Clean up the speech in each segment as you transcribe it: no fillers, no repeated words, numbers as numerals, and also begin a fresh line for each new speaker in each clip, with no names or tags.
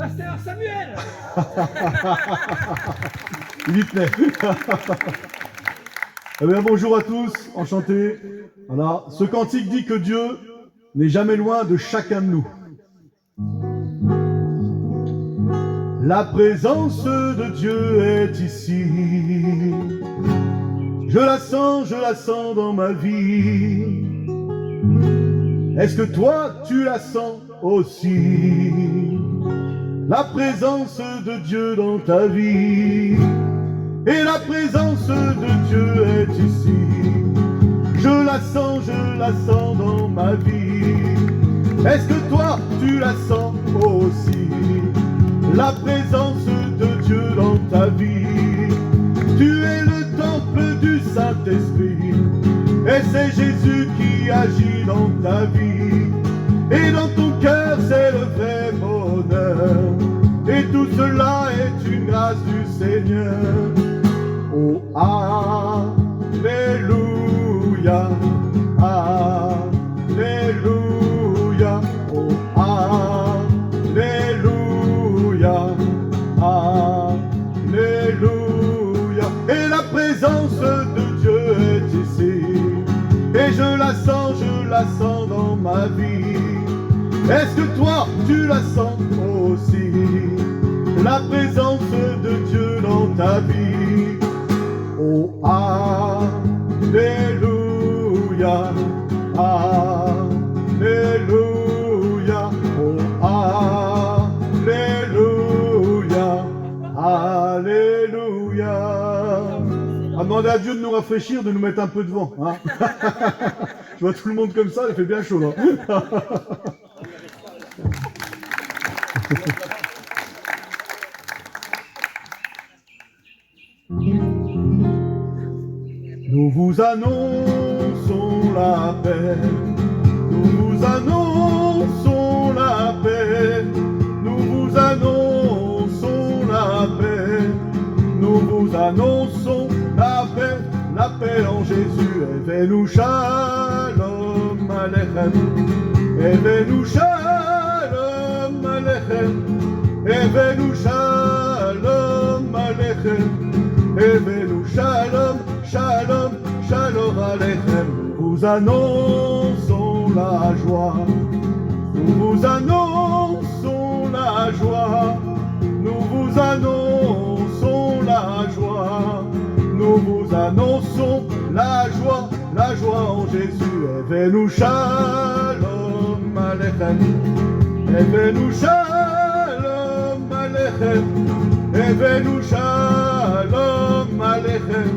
Pasteur Samuel.
Il y tenait. Eh bien, bonjour à tous, enchanté. Voilà, ce cantique dit que Dieu n'est jamais loin de chacun de nous. La présence de Dieu est ici. Je la sens dans ma vie. Est-ce que toi, tu la sens aussi? La présence de Dieu dans ta vie. Et la présence de Dieu est ici. Je la sens dans ma vie. Est-ce que toi, tu la sens aussi? La présence de Dieu dans ta vie. Tu es le temple du Saint-Esprit. Et c'est Jésus qui agit dans ta vie. Et dans ton cœur, c'est le vrai bonheur. Et tout cela est une grâce du Seigneur. Oh, Alléluia, Alléluia, oh, Alléluia, Alléluia. Et la présence de Dieu est ici. Et je la sens dans ma vie. Est-ce que toi, tu la sens aussi? La présence de Dieu dans ta vie. Oh, Alléluia, Alléluia, oh, Alléluia, Alléluia. On demande à Dieu de nous rafraîchir, de nous mettre un peu de vent. Hein. Je vois tout le monde comme ça, il fait bien chaud. Hein. Nous vous annonçons la paix, nous vous annonçons la paix, nous vous annonçons la paix, nous vous annonçons la paix en Jésus. Evenu shalom alechem, Evenu shalom alechem, Evenu shalom alechem, Evenu shalom, shalom, shalom alechem. Nous vous annonçons la joie, nous vous annonçons la joie, nous vous annonçons la joie, nous vous annonçons la joie en Jésus. Evenu shalom alechem, Evenu shalom alechem, Evenu shalom alechem,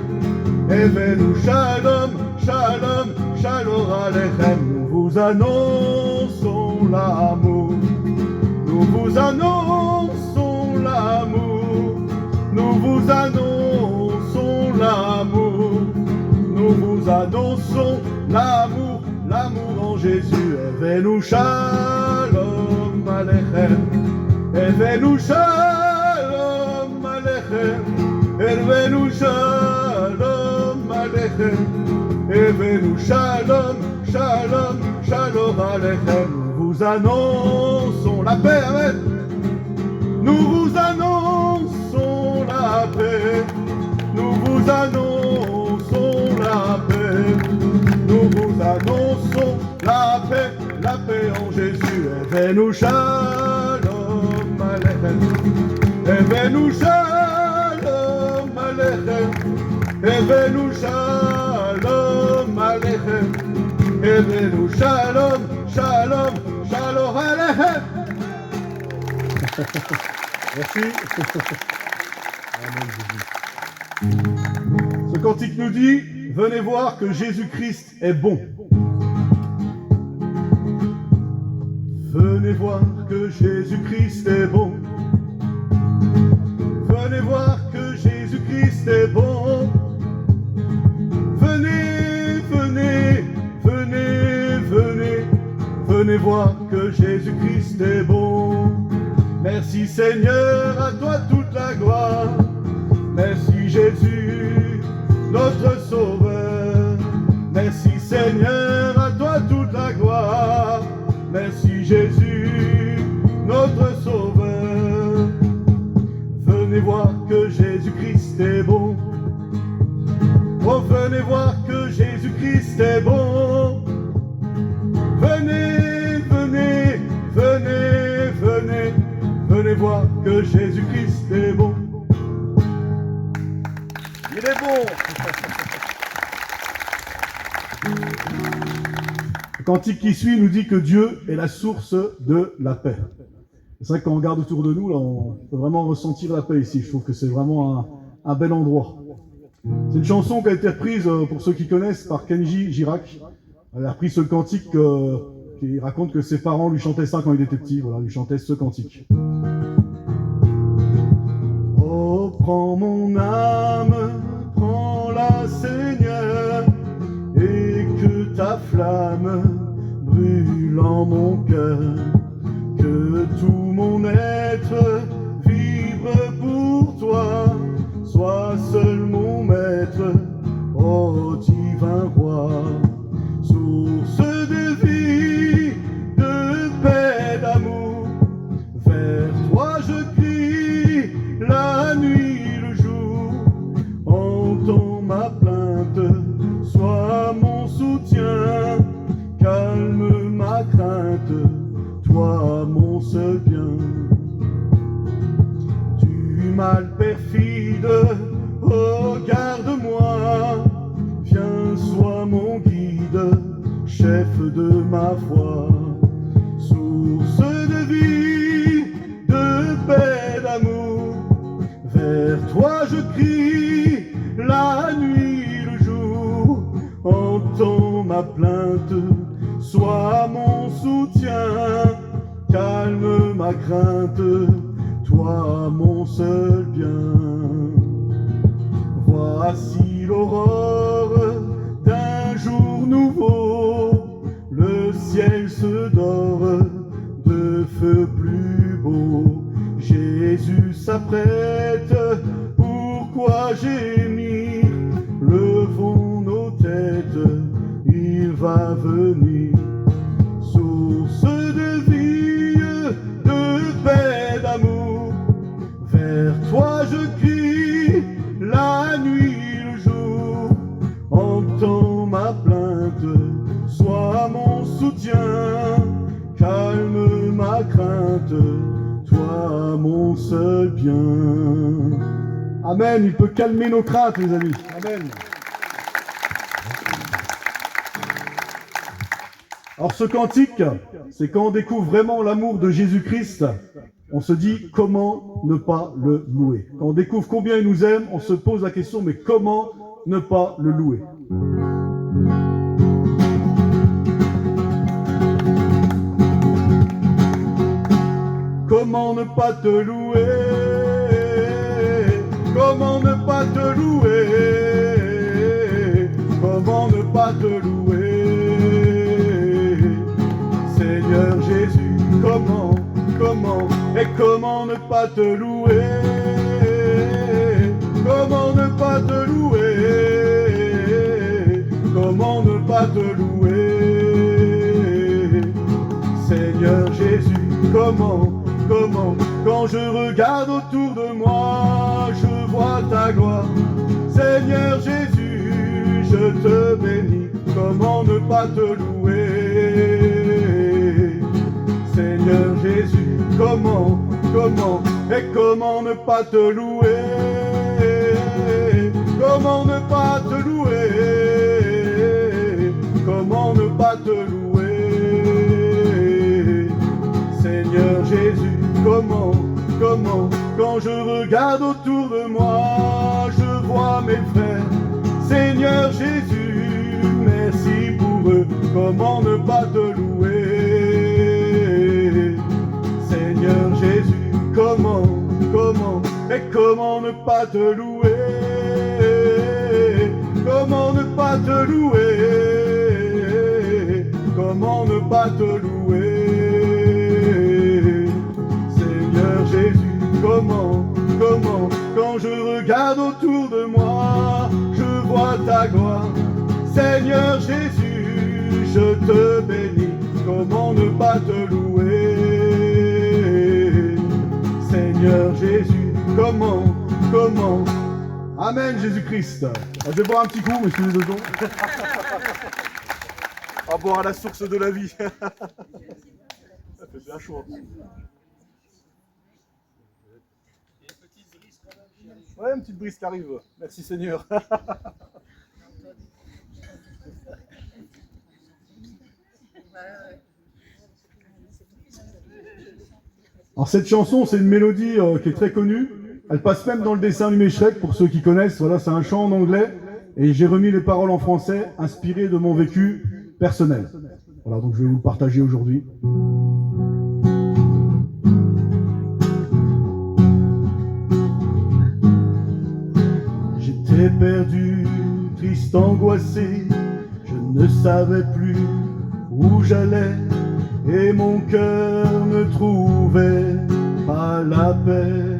Evenu shalom, shalom, shalom alechem. Nous vous annonçons l'amour, nous vous annonçons l'amour, nous vous annonçons l'amour, nous vous annonçons l'amour, l'amour en Jésus. Evenu shalom alechem, Evenu shalom alechem, Evenu shalom alechem, Evenu shalom, shalom, shalom alechem. Nous vous annonçons la paix, amen. Nous vous annonçons la paix, nous vous annonçons la paix, nous vous annonçons la paix en Jésus. Evenu shalom alechem, Evenu shalom alechem, Evenu shalom alechem, Evenu shalom, shalom, shalom alechem. Merci. Amen, Jésus. Ce cantique nous dit, venez voir que Jésus-Christ est bon. Venez voir que Jésus-Christ est bon. Venez voir que Jésus-Christ est bon. Venez, venez, venez, venez. Venez voir que Jésus-Christ est bon. Merci Seigneur, à toi toute la gloire. Merci Jésus, notre Sauveur. Merci Seigneur, à toi toute la gloire. Merci Jésus, notre Sauveur. Venez voir que Jésus-Christ est bon. Il est bon. Le cantique qui suit nous dit que Dieu est la source de la paix. C'est vrai que quand on regarde autour de nous, là, on peut vraiment ressentir la paix ici. Je trouve que c'est vraiment un bel endroit. C'est une chanson qui a été reprise, pour ceux qui connaissent, par Kenji Girac. Elle a repris ce cantique qui raconte que ses parents lui chantaient ça quand il était petit. Voilà, lui chantaient ce cantique. Oh, prends mon âme, prends-la, Seigneur, et que ta flamme brûle en mon cœur, que tout mon être vibre pour toi, sois seul mon maître, ô divin roi, source de vie, de paix, d'amour, vers toi je crie, la nuit, le jour, entends ma plainte, sois mon soutien, calme ma crainte, toi mon seul bien. Du mal perfide, regarde-moi, viens, sois mon guide, chef de ma foi, source de vie, de paix, d'amour, vers toi je crie, la nuit, le jour, entends ma plainte, sois mon soutien, calme ma crainte, toi mon seul bien. Voici l'aurore d'un jour nouveau, le ciel se dore de feu plus beau. Jésus s'apprête, pourquoi gémir? Levons nos têtes, il va venir. Source de vie, de paix, d'amour, vers toi je crie, la nuit, le jour, entends ma plainte, sois mon soutien, calme ma crainte, toi mon seul bien. Amen, il peut calmer nos craintes, les amis. Amen. Alors ce cantique, c'est quand on découvre vraiment l'amour de Jésus-Christ, on se dit comment ne pas le louer. Quand on découvre combien il nous aime, on se pose la question, mais comment ne pas le louer? Comment ne pas te louer? Comment ne pas te louer? Comment ne pas te louer? Seigneur Jésus, comment, et comment ne pas te louer? Comment ne pas te louer? Comment ne pas te louer? Seigneur Jésus, comment, quand je regarde autour de moi, je vois ta gloire. Seigneur Jésus, je te bénis, comment ne pas te louer? Seigneur Jésus, comment, et comment ne pas te louer? Comment ne pas te louer? Comment ne pas te louer? Seigneur Jésus, comment, quand je regarde autour de moi, je vois mes frères. Seigneur Jésus, merci pour eux, comment ne pas te louer? Seigneur Jésus, comment, et comment ne pas te louer? Comment ne pas te louer? Comment ne pas te louer? Seigneur Jésus, comment, quand je regarde autour de moi, je vois ta gloire. Seigneur Jésus, je te bénis, comment ne pas te louer? Seigneur Jésus, comment, Amen Jésus-Christ. Je vais boire un petit coup, monsieur les deux jours. À boire à la source de la vie. Ça fait bien chaud. Ouais, une petite brise qui arrive. Merci Seigneur. Alors cette chanson, c'est une mélodie qui est très connue. Elle passe même dans le dessin animé Shrek, pour ceux qui connaissent. Voilà, c'est un chant en anglais. Et j'ai remis les paroles en français, inspirées de mon vécu personnel. Voilà, donc je vais vous le partager aujourd'hui. J'étais perdu, triste, angoissé. Je ne savais plus où j'allais. Et mon cœur ne trouvait pas la paix.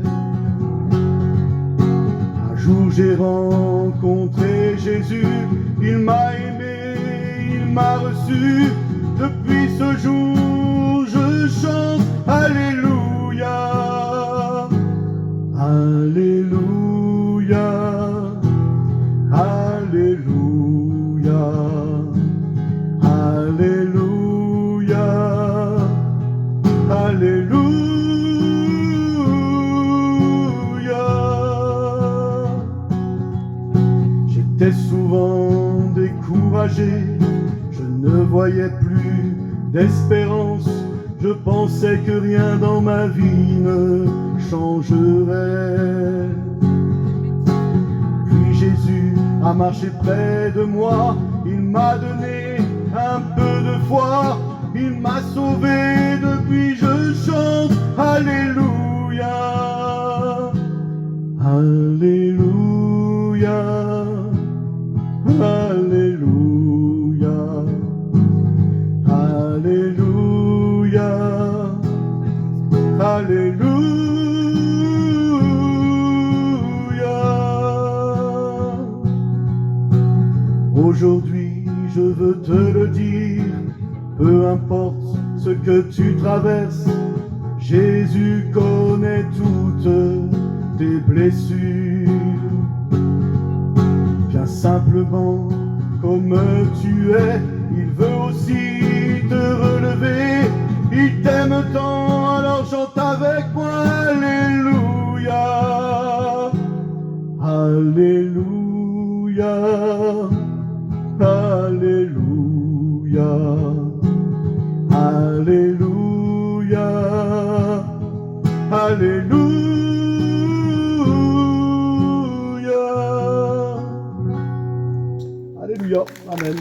Un jour j'ai rencontré Jésus, il m'a aimé, il m'a reçu. Depuis ce jour je chante Alléluia, Alléluia, Alléluia, Alléluia, Alléluia. J'étais souvent découragé, je ne voyais plus d'espérance, je pensais que rien dans ma vie ne changerait. Puis Jésus a marché près de moi, il m'a donné un peu de foi, il m'a sauvé, depuis je chante Alléluia, Alléluia, Alléluia, Alléluia, Alléluia. Aujourd'hui, je veux te le dire, peu importe ce que tu traverses, Jésus connaît toutes tes blessures. Viens simplement comme tu es, il veut aussi te relever. Il t'aime tant, alors chante avec moi Alléluia, Alléluia, Alléluia, Alléluia, Alléluia. Alléluia, amen.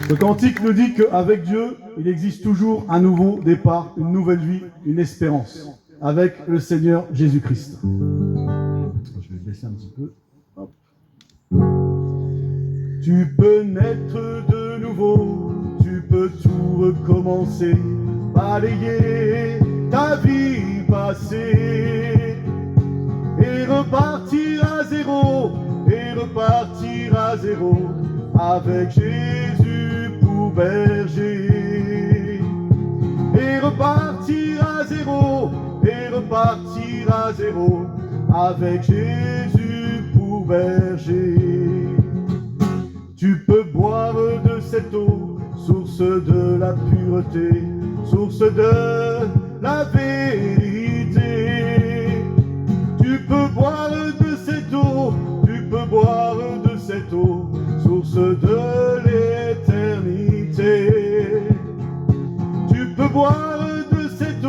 Le cantique nous dit qu'avec Dieu, il existe toujours un nouveau départ, une nouvelle vie, une espérance, avec le Seigneur Jésus-Christ. Je vais baisser un petit peu. Hop. Tu peux naître de nouveau, tu peux tout recommencer, balayer ta vie passée et repartir à zéro, avec Jésus pour berger. Et repartir à zéro, avec Jésus pour berger. Tu peux boire de cette eau, source de la pureté, source de la vérité. Tu peux boire de cette eau, source de l'éternité. Tu peux boire de cette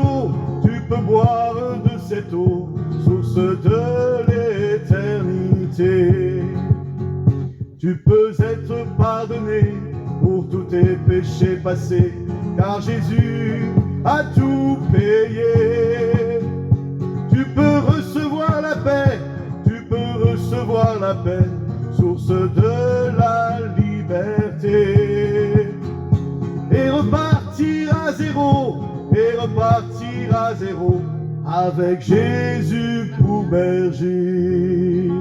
eau, source de l'éternité. Tu peux être pardonné pour tous tes péchés passés, car Jésus a tout payé. Tu peux recevoir la paix, source de la liberté. Et repartir à zéro, avec Jésus pour berger.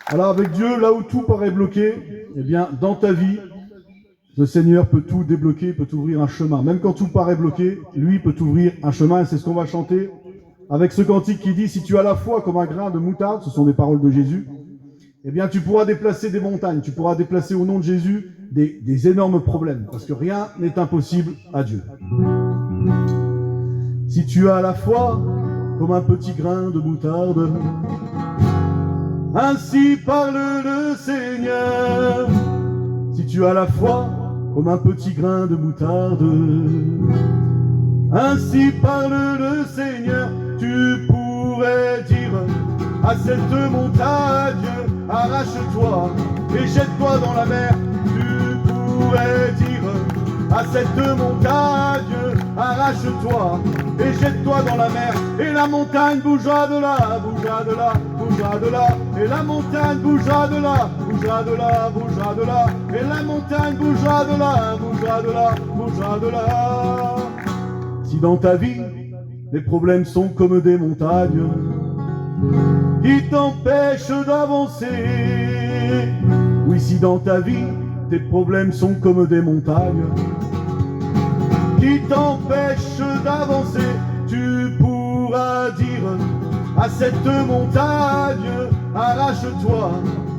Alors avec Dieu, là où tout paraît bloqué, eh bien dans ta vie, le Seigneur peut tout débloquer, peut t'ouvrir un chemin. Même quand tout paraît bloqué, lui peut t'ouvrir un chemin, et c'est ce qu'on va chanter avec ce cantique qui dit « Si tu as la foi comme un grain de moutarde », ce sont des paroles de Jésus, eh bien tu pourras déplacer des montagnes, tu pourras déplacer au nom de Jésus des énormes problèmes, parce que rien n'est impossible à Dieu. Si tu as la foi comme un petit grain de moutarde, ainsi parle le Seigneur. Si tu as la foi comme un petit grain de moutarde, ainsi parle le Seigneur. Tu pourrais dire à cette montagne, arrache-toi et jette-toi dans la mer. Tu pourrais dire à cette montagne, arrache-toi et jette-toi dans la mer. Et la montagne bougera de là, bougera de là, bougera de là. Et la montagne bougera de là, bougera de là, bougera de là. Et la montagne bougera de là, bougera de là, bougera de là. Si dans ta vie, les problèmes sont comme des montagnes qui t'empêchent d'avancer, oui, si dans ta vie, tes problèmes sont comme des montagnes qui t'empêchent d'avancer, tu pourras dire à cette montagne, arrache-toi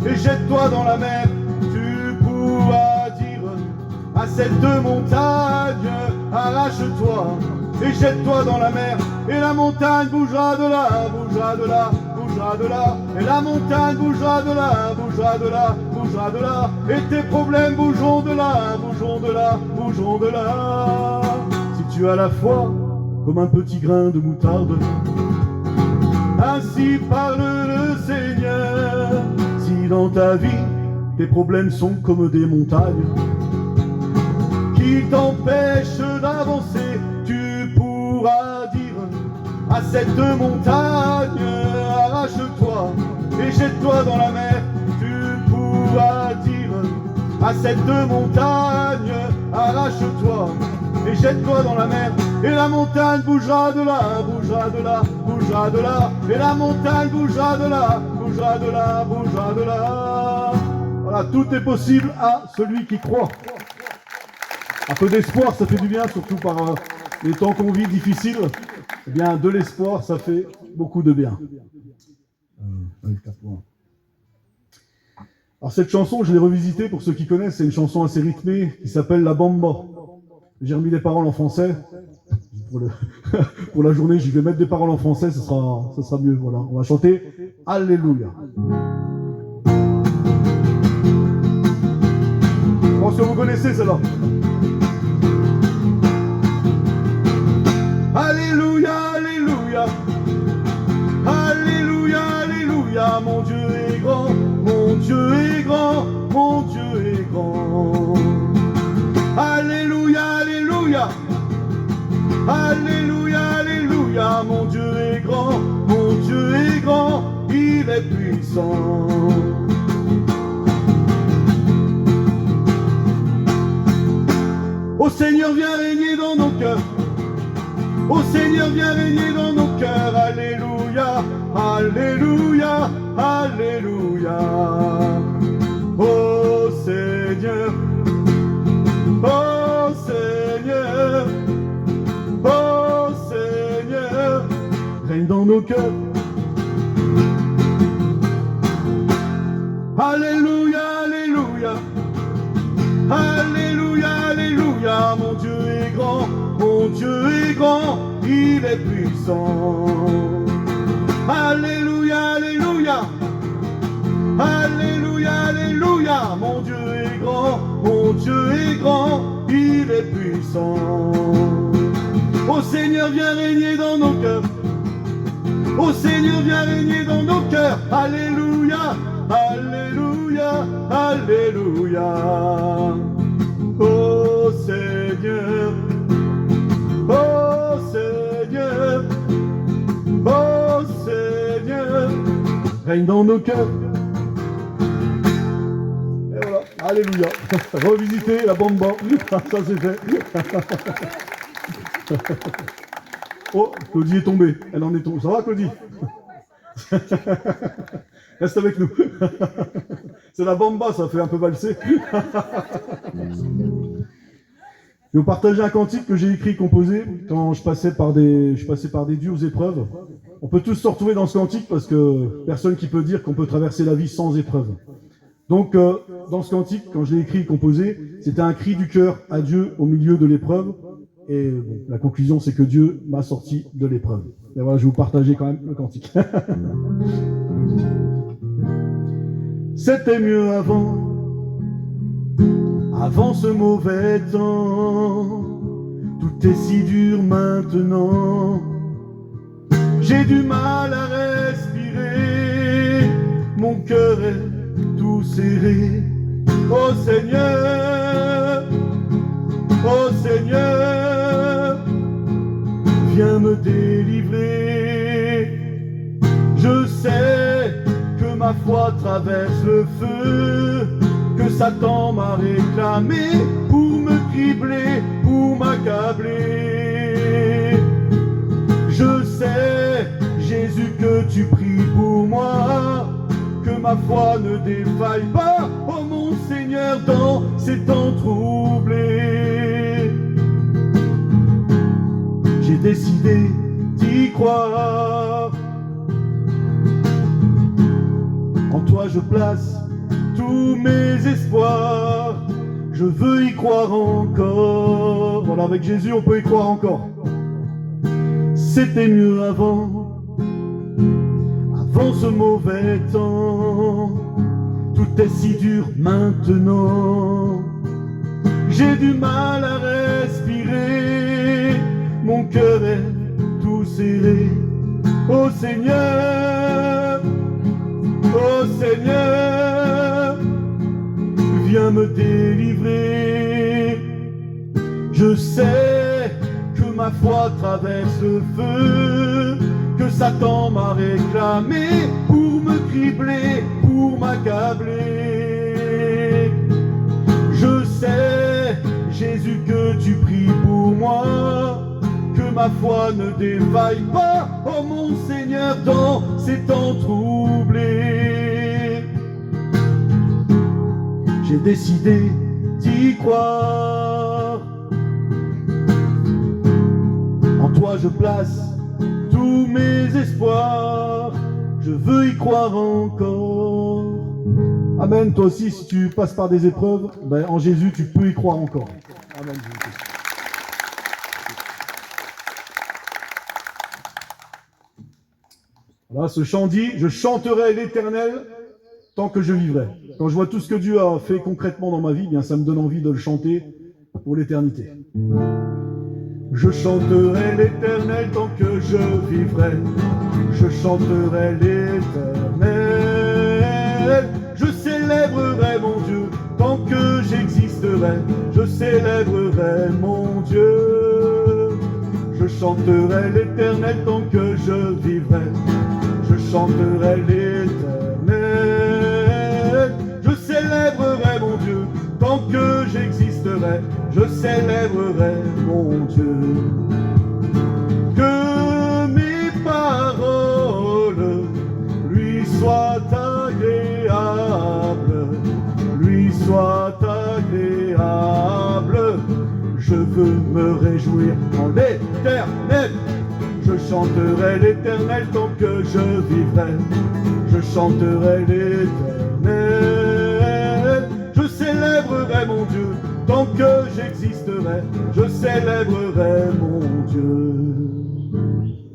et jette-toi dans la mer. Tu pourras dire à cette montagne, arrache-toi et jette-toi dans la mer. Et la montagne bougera de là, bougera de là, bougera de là. Et la montagne bougera de là, bougera de là, bougera de là. Et tes problèmes bougeront de là, bougeront de là, bougeront de là. Si tu as la foi comme un petit grain de moutarde, ainsi parle le Seigneur. Si dans ta vie, tes problèmes sont comme des montagnes qui t'empêchent d'avancer, tu pourras dire à cette montagne, arrache-toi et jette-toi dans la mer. Tu pourras dire à cette montagne, arrache-toi et jette-toi dans la mer. Et la montagne bougera de là, bougera de là, bougera de là. Et la montagne bougera de là, bougera de là, bougera de là. Voilà, tout est possible à celui qui croit. Un peu d'espoir, ça fait du bien, surtout par les temps qu'on vit difficiles. Eh bien, de l'espoir, ça fait beaucoup de bien. Alors cette chanson, je l'ai revisitée pour ceux qui connaissent, c'est une chanson assez rythmée qui s'appelle La Bamba. J'ai remis les paroles en français. Pour la journée, je vais mettre des paroles en français, ça sera mieux. Voilà. On va chanter Alléluia. Je pense que vous connaissez celle-là. Alléluia, Alléluia, Alléluia, Alléluia, mon Dieu est grand, mon Dieu est grand, mon Dieu est grand. Alléluia, Alléluia, Alléluia, Alléluia, mon Dieu est grand, mon Dieu est grand, il est puissant. Ô Seigneur, viens régner dans nos cœurs. Ô Seigneur, viens régner dans nos cœurs. Alléluia, Alléluia, Alléluia. Ô Seigneur, ô Seigneur, ô Seigneur, règne dans nos cœurs. Alléluia, Alléluia, Alléluia, Alléluia, mon Dieu est grand, mon Dieu est grand, il est puissant. Alléluia, Alléluia, Alléluia, Alléluia, mon Dieu est grand, mon Dieu est grand, il est puissant. Ô Seigneur, viens régner dans nos cœurs. Ô Seigneur, viens régner dans nos cœurs. Alléluia, Alléluia, Alléluia. Ô Seigneur, ô Seigneur, ô Seigneur, règne dans nos cœurs. Et voilà, Alléluia. Revisiter la Bamba, ça c'est fait. Oh, Claudie est tombée, elle en est tombée. Ça va Claudie? Reste avec nous. C'est la Bamba, ça fait un peu valser. Je vais vous partager un cantique que j'ai écrit, composé, quand je passais par des dures épreuves. on peut tous se retrouver dans ce cantique parce que personne qui peut dire qu'on peut traverser la vie sans épreuve. Donc, dans ce cantique, quand je l'ai écrit et composé, c'était un cri du cœur à Dieu au milieu de l'épreuve. Et bon, la conclusion, c'est que Dieu m'a sorti de l'épreuve. Et voilà, je vais vous partager quand même le cantique. C'était mieux avant ce mauvais temps. Tout est si dur maintenant. J'ai du mal à respirer. Mon cœur est tout serré. Oh Seigneur, viens me délivrer. Je sais que ma foi traverse le feu, que Satan m'a réclamé pour me cribler, pour m'accabler. Je sais, Jésus, que tu pries pour moi, que ma foi ne défaille pas, oh mon Seigneur, dans ces temps troublés. J'ai décidé d'y croire. En toi je place tous mes espoirs. Je veux y croire encore. Voilà, avec Jésus on peut y croire encore. C'était mieux avant ce mauvais temps. Tout est si dur maintenant. J'ai du mal à respirer. Mon cœur est tout serré. Oh Seigneur, viens me délivrer. Je sais que ma foi traverse le feu, que Satan m'a réclamé pour me cribler, pour m'accabler. Je sais, Jésus, que tu pries pour moi, que ma foi ne défaille pas, oh mon Seigneur, dans ces temps troublés. J'ai décidé d'y croire. En toi je place tous mes espoirs. Je veux y croire encore. Amen. Toi aussi, si tu passes par des épreuves, en Jésus, tu peux y croire encore. Amen. Voilà, ce chant dit, je chanterai l'Éternel tant que je vivrai. Quand je vois tout ce que Dieu a fait concrètement dans ma vie, bien ça me donne envie de le chanter pour l'éternité. Je chanterai l'Éternel tant que je vivrai. Je chanterai l'Éternel. Je célébrerai mon Dieu tant que j'existerai. Je célébrerai mon Dieu. Je chanterai l'Éternel tant que je vivrai. Je chanterai l'Éternel. Je célébrerai mon Dieu tant que j'existerai. Je célébrerai mon Dieu. Que mes paroles lui soient agréables, lui soient agréables. Je veux me réjouir en l'Éternel. Je chanterai l'Éternel tant que je vivrai. Je chanterai l'Éternel. Je célébrerai mon Dieu tant que j'existerai. Je célébrerai mon Dieu.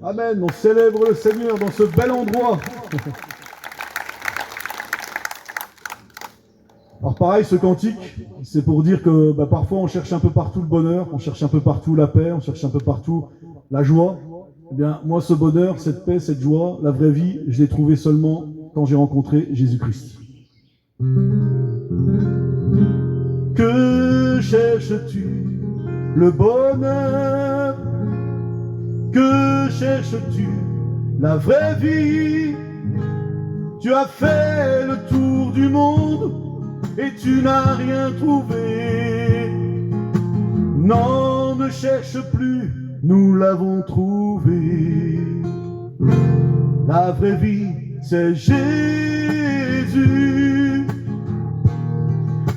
Amen. On célèbre le Seigneur dans ce bel endroit. Alors pareil, ce cantique, c'est pour dire que parfois on cherche un peu partout le bonheur, on cherche un peu partout la paix, on cherche un peu partout la joie. Eh bien, moi, ce bonheur, cette paix, cette joie, la vraie vie, je l'ai trouvé seulement quand j'ai rencontré Jésus-Christ. Que cherches-tu? Le bonheur? Que cherches-tu? La vraie vie? Tu as fait le tour du monde et tu n'as rien trouvé. Non, ne cherche plus, nous l'avons trouvé. La vraie vie, c'est Jésus.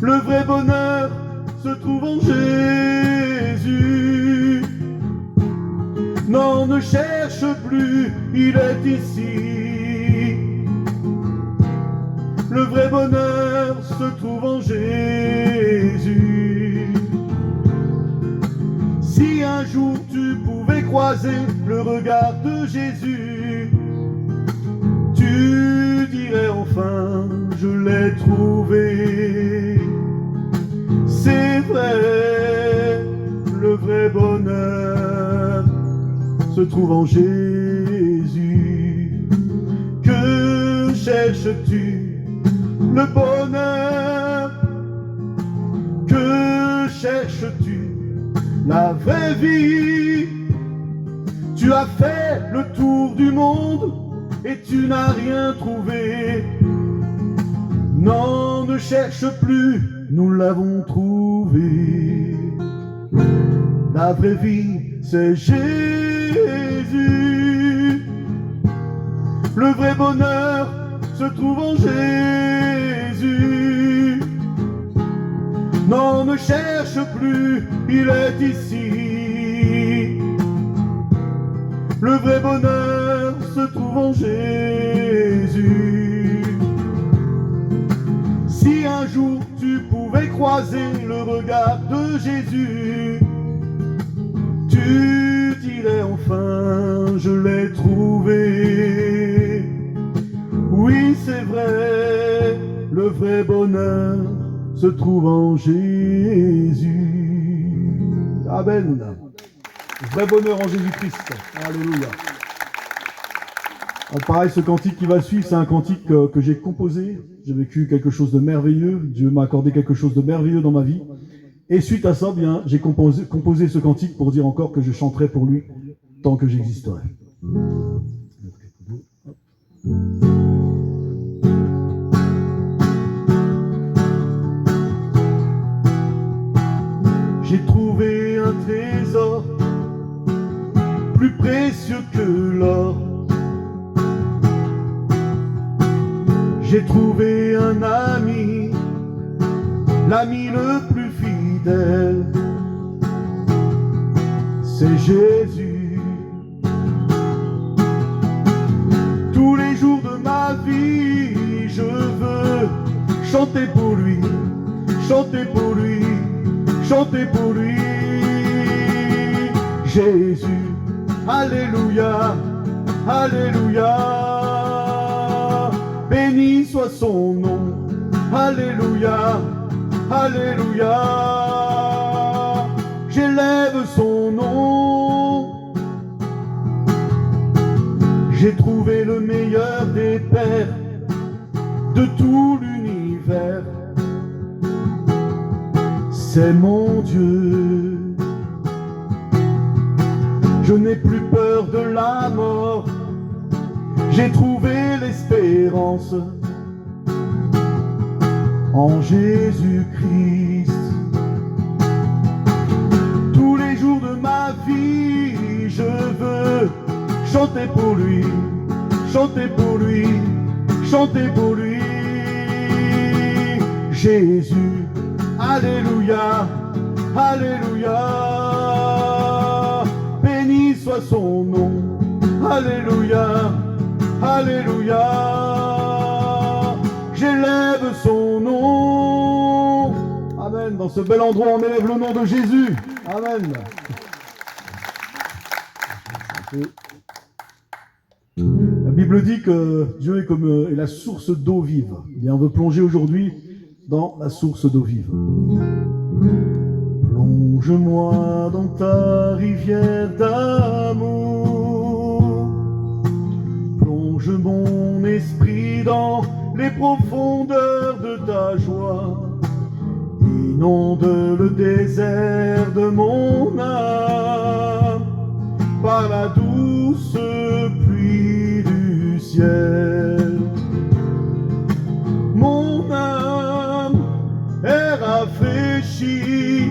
Le vrai bonheur se trouve en Jésus. Non, ne cherche plus, il est ici. Le vrai bonheur se trouve en Jésus. Si un jour tu pouvais croiser le regard de Jésus, tu dirais enfin, je l'ai trouvé. C'est vrai, le vrai bonheur se trouve en Jésus. Que cherches-tu? Le bonheur. Que cherches-tu? La vraie vie. Tu as fait le tour du monde et tu n'as rien trouvé. Non, ne cherche plus, nous l'avons trouvé. La vraie vie, c'est Jésus. Le vrai bonheur se trouve en Jésus. Non, ne cherche plus, il est ici. Le vrai bonheur se trouve en Jésus. Si un jour tu pouvais croiser le regard de Jésus, tu dirais enfin, je l'ai trouvé. Oui, c'est vrai, le vrai bonheur se trouve en Jésus. Amen. Vrai bonheur en Jésus-Christ. Alléluia. Pareil, ce cantique qui va suivre, c'est un cantique que j'ai composé. J'ai vécu quelque chose de merveilleux. Dieu m'a accordé quelque chose de merveilleux dans ma vie. Et suite à ça, bien, j'ai composé ce cantique pour dire encore que je chanterai pour lui tant que j'existerai. J'ai trouvé un trésor plus précieux que l'or. J'ai trouvé un ami, l'ami le plus fidèle, c'est Jésus. Tous les jours de ma vie, je veux chanter pour lui, chanter pour lui, chanter pour lui. Jésus, alléluia, alléluia. Béni soit son nom, alléluia, alléluia. J'élève son nom. J'ai trouvé le meilleur des pères de tout l'univers. C'est mon Dieu. Je n'ai plus peur de la mort. J'ai trouvé l'espérance en Jésus-Christ. Tous les jours de ma vie, je veux chanter pour lui, chanter pour lui, chanter pour lui. Jésus, alléluia, alléluia. Béni soit son nom, alléluia, alléluia. J'élève son nom. Amen. Dans ce bel endroit, on élève le nom de Jésus. Amen. La Bible dit que Dieu est comme est la source d'eau vive. Eh bien, on veut plonger aujourd'hui dans la source d'eau vive. Plonge-moi dans ta rivière d'amour. Plonge mon esprit dans les profondeurs de ta joie. Inonde le désert de mon âme par la douce pluie du ciel. Mon âme est rafraîchie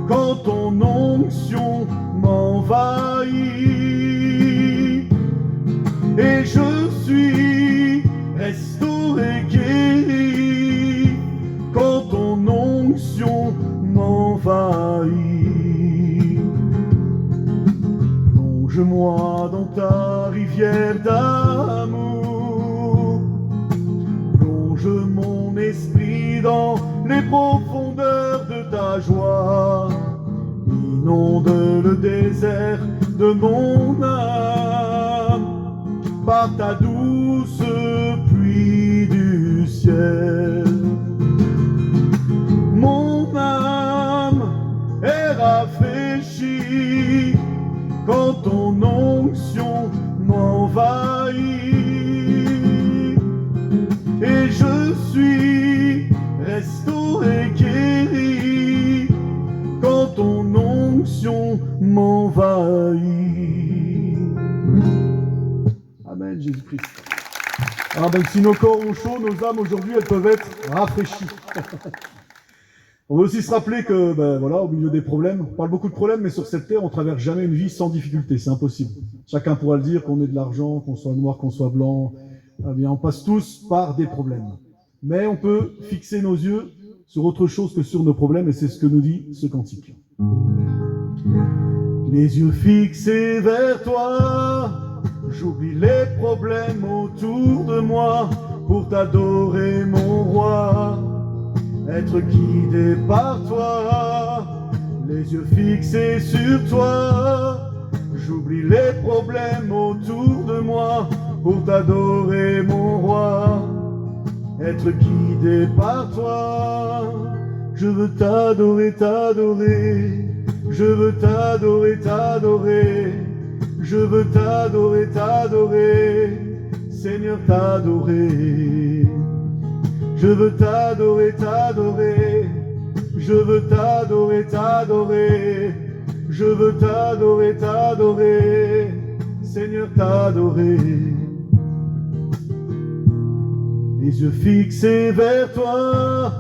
quand ton onction m'envahit, et je suis restauré, guéri quand ton onction m'envahit. ta rivière d'amour. Plonge mon esprit dans les profondeurs de ta joie. Inonde le désert de mon âme par ta douce pluie du ciel. Mon âme est rafraîchie quand ton onction m'envahit, et je suis restauré, guéri quand ton onction m'envahit. Amen, Jésus-Christ. Alors même si nos corps ont chaud, nos âmes aujourd'hui, elles peuvent être rafraîchies. On veut aussi se rappeler que, voilà, au milieu des problèmes, on parle beaucoup de problèmes, mais sur cette terre, on traverse jamais une vie sans difficulté, c'est impossible. Chacun pourra le dire, qu'on ait de l'argent, qu'on soit noir, qu'on soit blanc, eh bien, on passe tous par des problèmes. Mais on peut fixer nos yeux sur autre chose que sur nos problèmes, et c'est ce que nous dit ce cantique. Les yeux fixés vers toi, j'oublie les problèmes autour de moi pour t'adorer, mon roi. Être guidé par toi, les yeux fixés sur toi, j'oublie les problèmes autour de moi pour t'adorer, mon roi. Être guidé par toi, je veux t'adorer, t'adorer, je veux t'adorer, t'adorer, je veux t'adorer, t'adorer, Seigneur, t'adorer. Je veux t'adorer, t'adorer, je veux t'adorer, t'adorer, je veux t'adorer, t'adorer, Seigneur, t'adorer. Les yeux fixés vers toi,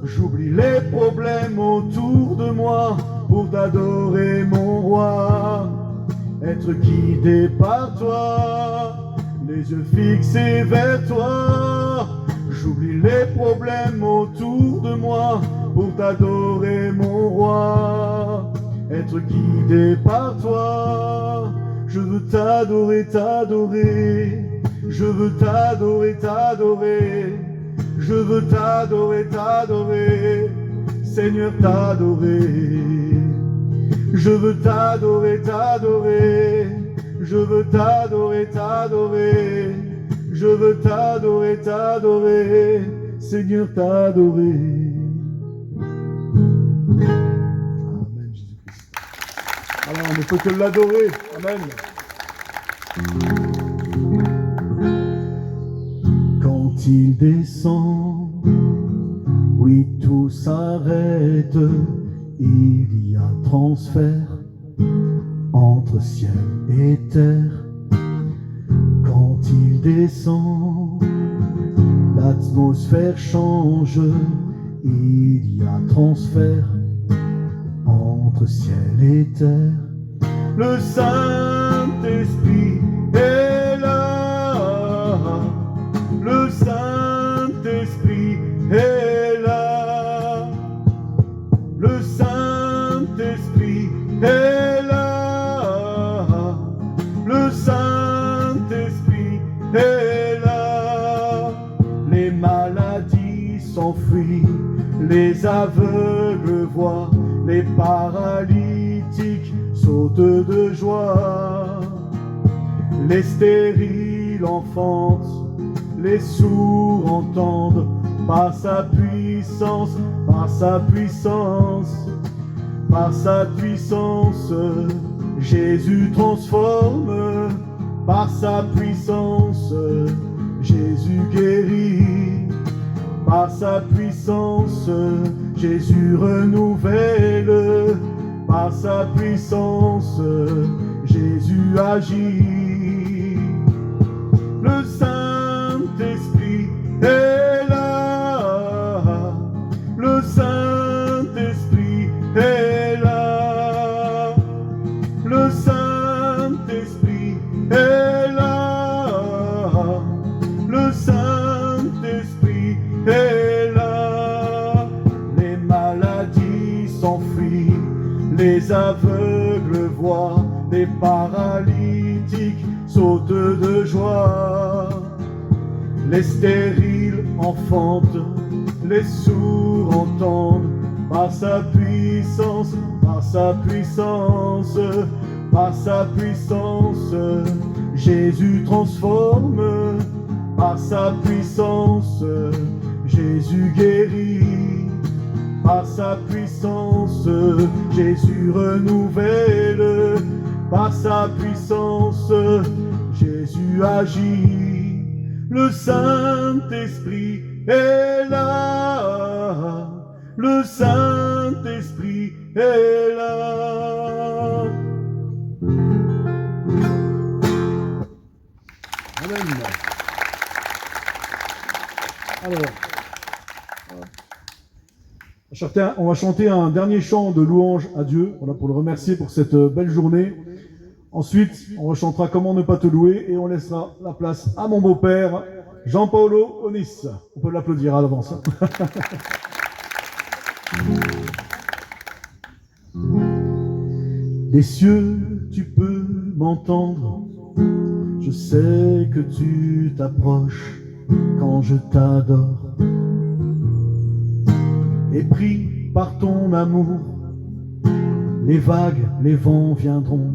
j'oublie les problèmes autour de moi pour t'adorer, mon roi. Être guidé par toi, les yeux fixés vers toi, j'oublie les problèmes autour de moi pour t'adorer, mon roi. Être guidé par toi, je veux t'adorer, t'adorer, je veux t'adorer, t'adorer, je veux t'adorer, t'adorer, Seigneur, t'adorer. Je veux t'adorer, t'adorer, je veux t'adorer, t'adorer, je veux t'adorer, t'adorer, Seigneur, t'adorer. Amen, Jésus-Christ. Alors, on ne peut que l'adorer. Amen. Quand il descend, oui, tout s'arrête. Il y a transfert entre ciel et terre. Quand il descend, l'atmosphère change. Il y a transfert entre ciel et terre. Le Saint-Esprit est là. Le Saint-Esprit est là. Le Saint-Esprit est là. Le Saint-Esprit est là. Les maladies s'enfuient, les aveugles voient, les paralytiques sautent de joie. Les stériles enfantent, les sourds entendent, par sa puissance, par sa puissance, par sa puissance, Jésus transforme, par sa puissance, Jésus guérit, par sa puissance, Jésus renouvelle, par sa puissance, Jésus agit. Le Saint-Esprit est là. Le Saint-Esprit est là. Le Saint-Esprit est là. Le Saint-Esprit est là. Les maladies s'enfuient, les aveugles voient, des paralytiques sautent de joie. Les stériles enfantent, les sourds entendent, par sa puissance, par sa puissance, par sa puissance, Jésus transforme, par sa puissance, Jésus guérit, par sa puissance, Jésus renouvelle, par sa puissance, Jésus agit, le Saint-Esprit est là, le Saint-Esprit est là. Amen. Alors, on va chanter un dernier chant de louange à Dieu, voilà, pour le remercier pour cette belle journée. Ensuite, on rechantera Comment ne pas te louer et on laissera la place à mon beau-père, Jean-Paolo Onis. On peut l'applaudir à l'avance. Des cieux, tu peux m'entendre. Je sais que tu t'approches quand je t'adore. Et pris par ton amour, les vagues, les vents viendront,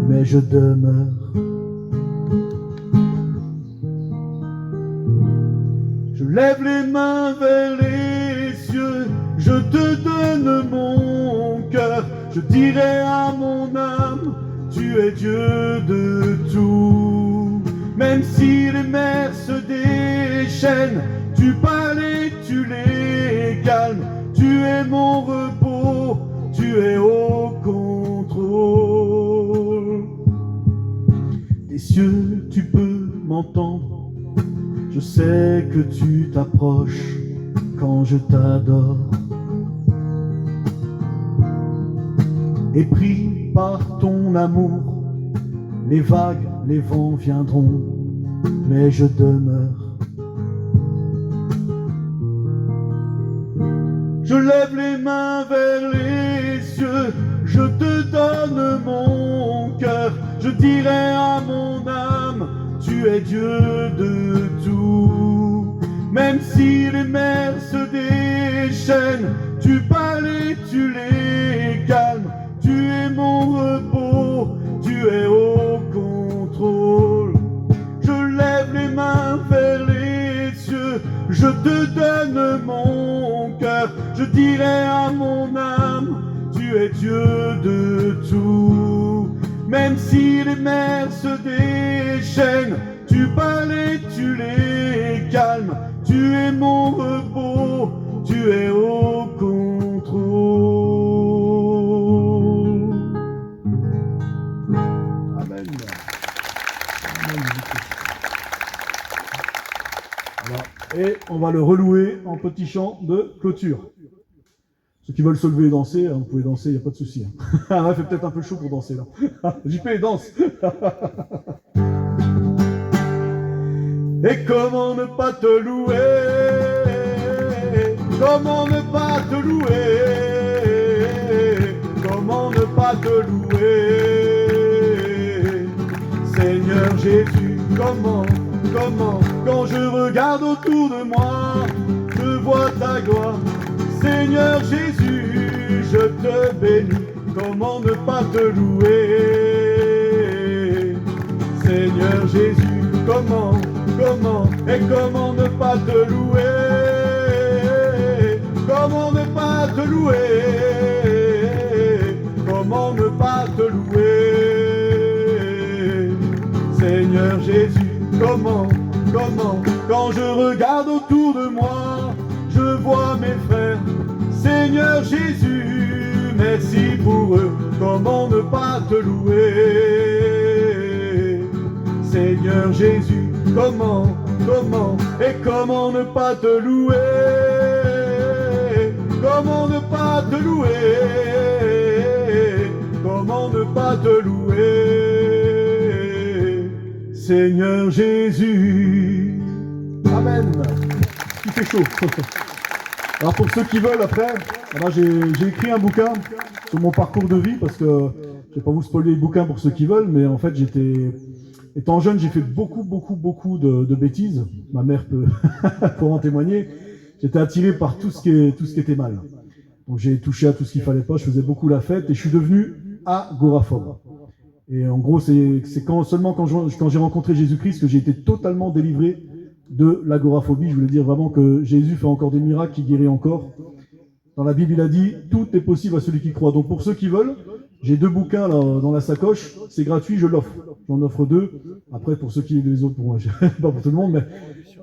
mais je demeure. Je lève les mains vers les cieux, je te donne mon cœur. Je dirai à mon âme, tu es Dieu de tout. Même si les mers se déchaînent, tu parles et tu les calmes. Tu es mon repos, tu es au contrôle. Des cieux, tu peux m'entendre. Je sais que tu t'approches quand je t'adore. Et pris par ton amour, les vagues, les vents viendront, mais je demeure. Je lève les mains vers les cieux, je te donne mon cœur. Je dirai à mon âme, tu es Dieu de tout. Même si les mers se déchaînent, tu parles et tu les calmes. Tu es mon repos, tu es au contrôle. Je lève les mains vers les cieux, je te donne mon cœur. Je dirai à mon âme, tu es Dieu de tout. Même si les mers se déchaînent, tu parles et tu les calmes. Tu es mon repos, tu es au contrôle. Amen. Amen. Voilà. Et on va le relouer en petit chant de clôture. Ceux qui veulent se lever et danser, vous pouvez danser, il n'y a pas de souci. Ah, il fait peut-être un peu chaud pour danser là. JP, danse. Et comment ne pas te louer? Comment ne pas te louer? Comment ne pas te louer? Seigneur Jésus, comment, quand je regarde autour de moi, je vois ta gloire. Seigneur Jésus, je te bénis, comment ne pas te louer? Seigneur Jésus, comment, et comment ne pas te louer? Comment ne pas te louer? Comment ne pas te louer? Seigneur Jésus, comment, quand je regarde autour de moi, je vois mes frères. Seigneur Jésus, merci pour eux, comment ne pas te louer? Seigneur Jésus, comment, et comment ne pas te louer? Comment ne pas te louer? Comment ne pas te louer? Seigneur Jésus. Amen. Il fait chaud. Alors pour ceux qui veulent après, j'ai écrit un bouquin sur mon parcours de vie parce que Je vais pas vous spoiler les bouquins pour ceux qui veulent, mais en fait, étant jeune, j'ai fait beaucoup de bêtises. Ma mère peut pour en témoigner. J'étais attiré par tout ce qui était mal. Donc j'ai touché à tout ce qu'il fallait pas. Je faisais beaucoup la fête et je suis devenu agoraphobe. Et en gros, c'est seulement quand j'ai rencontré Jésus-Christ que j'ai été totalement délivré de l'agoraphobie. Je voulais dire vraiment que Jésus fait encore des miracles, qui guérit encore. Dans la Bible, il a dit « Tout est possible à celui qui croit ». Donc pour ceux qui veulent, j'ai 2 bouquins là, dans la sacoche. C'est gratuit, je l'offre. J'en offre 2. Après, pour ceux qui les autres, bon, pas pour tout le monde, mais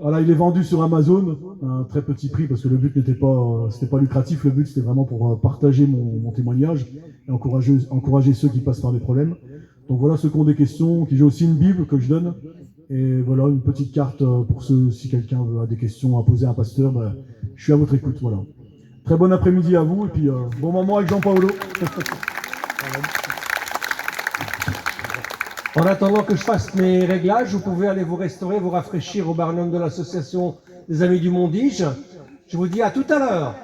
voilà, il est vendu sur Amazon à un très petit prix parce que le but c'était pas lucratif. Le but, c'était vraiment pour partager mon témoignage et encourager ceux qui passent par des problèmes. Donc voilà ceux qui ont des questions, j'ai aussi une Bible que je donne. Et voilà, une petite carte pour ceux, si quelqu'un a des questions à poser à un pasteur, ben, je suis à votre écoute. Voilà. Très bon après-midi à vous et puis bon moment avec Jean-Paolo.
En attendant que je fasse mes réglages, vous pouvez aller vous restaurer, vous rafraîchir au barnum de l'association des Amis du Mondige. Je vous dis à tout à l'heure.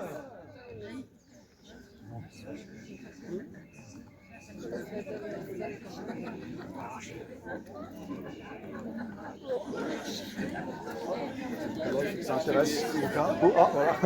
Ça intéresse aucun. Oh, ah, voilà.